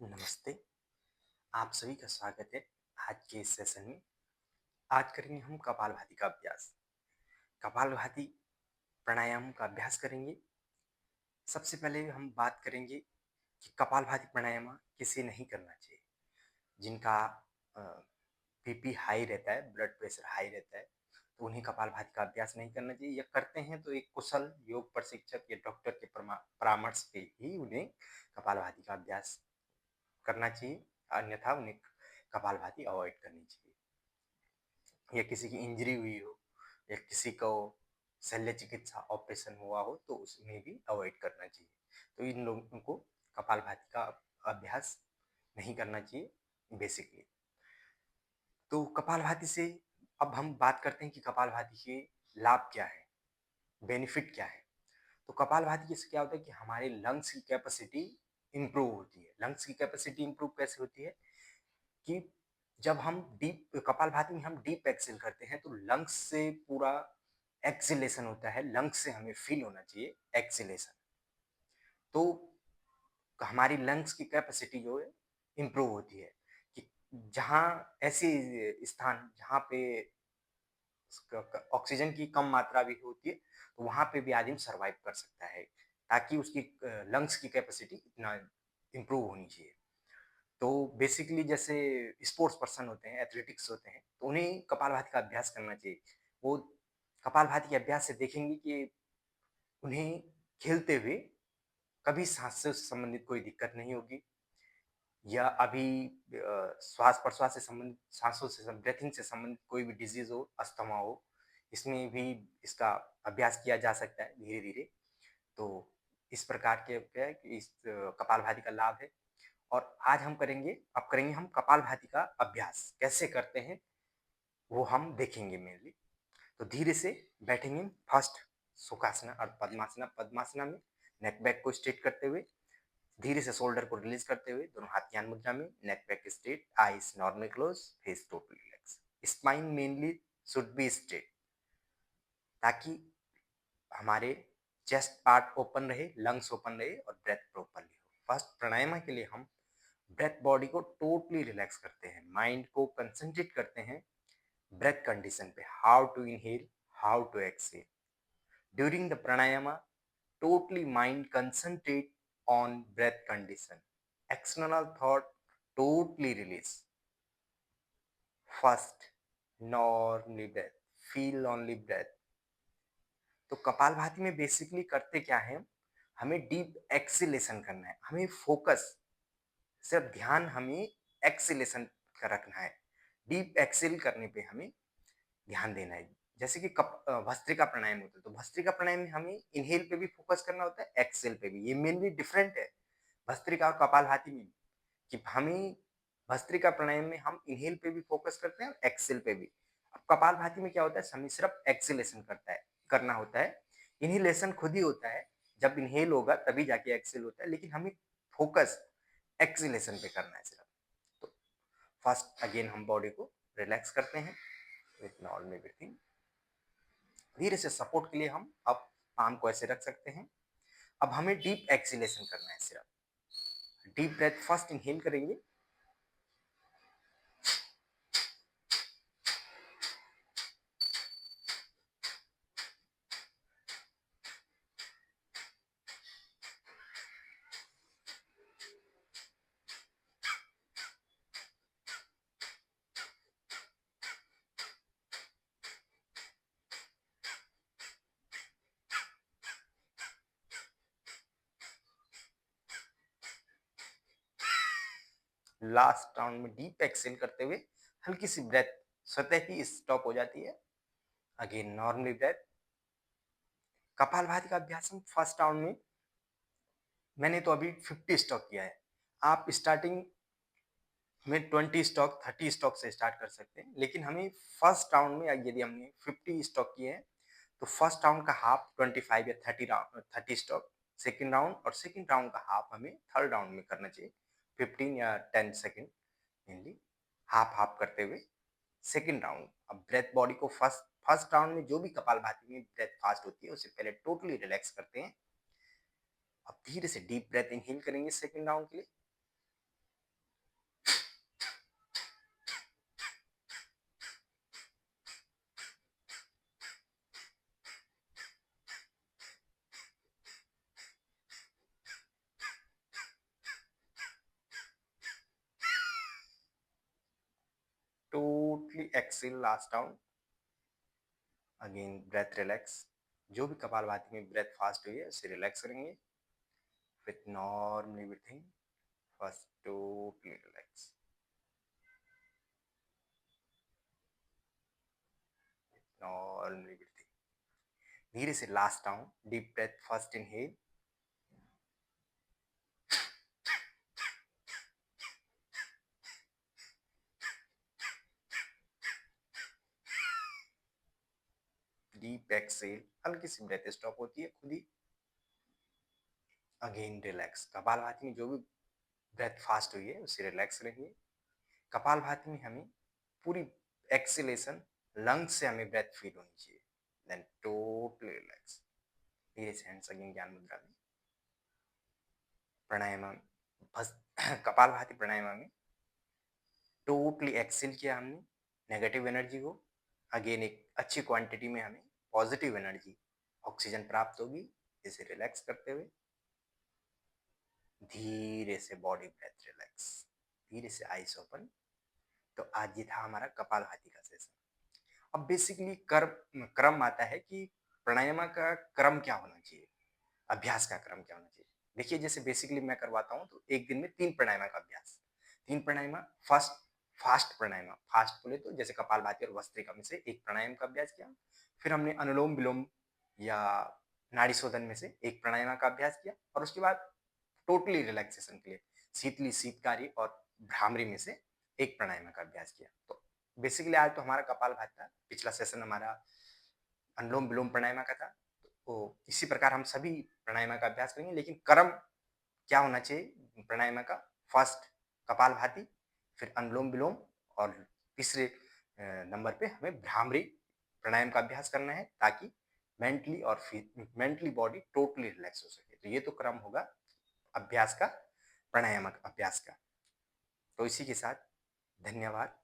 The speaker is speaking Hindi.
नमस्ते, आप सभी का स्वागत है आज के इस सेशन में। आज करेंगे हम कपालभाति का अभ्यास। कपालभाति प्राणायाम का अभ्यास करेंगे। सबसे पहले हम बात करेंगे कि कपालभाति प्राणायाम किसे नहीं करना चाहिए। जिनका बीपी हाई रहता है, ब्लड प्रेशर हाई रहता है, तो उन्हें कपालभाति का अभ्यास नहीं करना चाहिए, या करते हैं तो एक कुशल योग प्रशिक्षक या डॉक्टर के परामर्श पे ही उन्हें कपालभाति का अभ्यास करना चाहिए। अन्यथा उन्हें कपालभाति अवॉइड करनी चाहिए। या किसी की इंजरी हुई हो या किसी को शल्य चिकित्सा ऑपरेशन हुआ हो तो उसमें भी अवॉइड करना चाहिए। तो इन लोगों को कपालभाति का अभ्यास नहीं करना चाहिए बेसिकली। तो कपालभाति से अब हम बात करते हैं कि कपालभाति के लाभ क्या है, बेनिफिट क्या है। तो कपालभाति से क्या होता है कि हमारे लंग्स की कैपेसिटी इंप्रूव होती है। लंग्स की कैपेसिटी इंप्रूव कैसे होती है कि जब हम डीप कपालभाति में हम डीप एक्सेल करते हैं तो लंग्स से पूरा एक्सेलेशन होता है। लंग्स से हमें फील होना चाहिए एक्सेलेशन। तो हमारी लंग्स की कैपेसिटी जो है इंप्रूव होती है कि जहाँ ऐसे स्थान जहाँ पे ऑक्सीजन की कम मात्रा भी होती है तो वहाँ पे भी आदमी सरवाइव कर सकता है, ताकि उसकी लंग्स की कैपेसिटी इतना इंप्रूव होनी चाहिए। तो बेसिकली जैसे स्पोर्ट्स पर्सन होते हैं, एथलेटिक्स होते हैं, तो उन्हें कपालभाति का अभ्यास करना चाहिए। वो कपालभाति के अभ्यास से देखेंगे कि उन्हें खेलते हुए कभी सांस से संबंधित कोई दिक्कत नहीं होगी, या अभी श्वास प्रश्वास से संबंधित, सांसों से ब्रेथिंग से संबंधित कोई भी डिजीज हो, अस्थमा हो, इसमें भी इसका अभ्यास किया जा सकता है धीरे धीरे। तो इस प्रकार के क्या है कि इस कपालभाति का लाभ है। और आज हम करेंगे, अब करेंगे हम कपालभाति का अभ्यास कैसे करते हैं वो हम देखेंगे मेनली। तो धीरे से बैठेंगे फर्स्ट सुखासना और पद्मासना। पद्मासना में नेक बैक को स्ट्रेट करते हुए, धीरे से शोल्डर को रिलीज करते हुए, दोनों हाथ ध्यान मुद्रा में, neck back straight, eyes normal close, face totally relax. Spine mainly should be straight, ताकि हमारे चेस्ट पार्ट ओपन रहे, लंग्स ओपन रहे और ब्रेथ प्रॉपरली हो। फर्स्ट प्राणायाम के लिए हम ब्रेथ बॉडी को टोटली रिलैक्स करते हैं, माइंड को कंसंट्रेट करते हैं ब्रेथ कंडीशन पे, how to inhale, how to exhale. During the pranayama totally mind concentrate on breath condition, external thought totally release. First normally breath, feel only breath. तो कपालभाति में बेसिकली करते क्या है, हमें डीप एक्सीलेशन करना है, हमें फोकस सिर्फ ध्यान हमें एक्सीलेशन का रखना है। डीप एक्सेल करने पे हमें ध्यान देना है। जैसे कि भस्त्रिका प्राणायाम होता है, तो भस्त्रिका प्राणायाम में हमें इनहेल पे भी फोकस करना होता है, एक्सेल पे भी। ये मेनली डिफरेंट है भस्त्रिका और कपालभाति में, कि हमें भस्त्रिका प्राणायाम में हम इनहेल पे भी फोकस करते हैं और एक्सेल पे भी। अब कपालभाति में क्या होता है, हमें सिर्फ एक्सेलेशन करना होता है। इनहेलेशन खुद ही होता है, जब इनहेल होगा तभी जाके एक्सेल होता है, लेकिन हमें फोकस एक्सेलेशन पे करना है सिर्फ। तो फर्स्ट अगेन हम बॉडी को रिलैक्स करते हैं विथ नॉर्मल ब्रीथिंग। धीरे से सपोर्ट के लिए हम अब आर्म को ऐसे रख सकते हैं। अब हमें डीप एक्सीलेशन करना है सिर्फ। डीप ब्रेथ फर्स्ट इनहेल करेंगे, लास्ट राउंड में डीप एक्सेल करते हुए हल्की सी ब्रेथ स्वतः ही स्टॉप हो जाती है। Again normally breath. कपालभाति का अभ्यास हम फर्स्ट राउंड में, मैंने तो अभी 50 स्टॉक किया है, आप स्टार्टिंग में 20 स्टॉक 30 स्टॉक से स्टार्ट कर सकते हैं। लेकिन हमें फर्स्ट राउंड में यदि हमने 50 स्टॉक किए हैं तो फर्स्ट राउंड का हाफ 25 या 30 स्टॉक, सेकेंड राउंड, और सेकेंड राउंड का हाफ हमें थर्ड राउंड में करना चाहिए, 15 या 10 सेकेंड मेनली, हाफ हाफ करते हुए सेकेंड राउंड। अब ब्रेथ बॉडी को फर्स्ट फर्स्ट राउंड में जो भी कपालभाति में ब्रेथ फास्ट होती है उसे पहले टोटली रिलैक्स करते हैं। अब धीरे से डीप ब्रेथ इनहेल करेंगे सेकेंड राउंड के लिए, exhale last down, again breath relax. जो भी कपालभाति में ब्रेथ फास्ट हुई है उसे रिलैक्स करेंगे with normally breathing. First totally relax, normally breathing. धीरे से last down, deep breath, first inhale, deep exhale, हल्की सी ब्रेथ स्टॉप होती है खुद ही। Again relax. कपालभाति में जो भी ब्रेथ फास्ट हुई है उसे रिलैक्स रहिए। कपालभाति में हमें पूरी एक्सेलेशन लंग्स से हमें ब्रेथ फील होनी चाहिए। Then totally relax. धीरे से हैंड्स अगेन ज्ञान मुद्रा में। प्राणायाम बस कपालभाति प्राणायाम में टोटली एक्सेल किया हमने नेगेटिव एनर्जी को। अगेन एक अच्छी क्वांटिटी में हमें पॉजिटिव एनर्जी ऑक्सीजन प्राप्त होगी। इसे रिलैक्स करते हुए धीरे से बॉडी ब्रेथ रिलैक्स, धीरे से आईज ओपन। तो आज ये था हमारा कपालभाति का सेशन। अब बेसिकली क्रम आता है कि प्राणायाम का क्रम क्या होना चाहिए, अभ्यास का क्रम क्या होना चाहिए। देखिए जैसे बेसिकली मैं करवाता हूँ तो एक दिन में 3 प्राणायाम का अभ्यास। 3 प्राणायाम, फर्स्ट फास्ट प्राणायाम, फास्ट बोले तो जैसे कपालभाति और भस्त्रिका में से एक प्राणायाम का अभ्यास किया। फिर हमने अनुलोम विलोम या नाड़ी शोधन में से एक प्राणायाम का अभ्यास किया। और उसके बाद टोटली रिलैक्सेशन के लिए शीतली, शीतकारी और भ्रामरी में से एक प्राणायाम का अभ्यास किया। तो बेसिकली आज तो हमारा कपालभाति था, पिछला सेशन हमारा अनुलोम विलोम प्राणायाम का था। तो इसी प्रकार हम सभी प्राणायाम का अभ्यास करेंगे, लेकिन क्रम क्या होना चाहिए प्राणायाम का। फर्स्ट कपालभाति, फिर अनुलोम विलोम, और तीसरे नंबर पे हमें भ्रामरी प्राणायाम का अभ्यास करना है ताकि मेंटली और मेंटली बॉडी टोटली रिलैक्स हो सके। तो ये तो क्रम होगा अभ्यास का, प्राणायाम अभ्यास का। तो इसी के साथ धन्यवाद।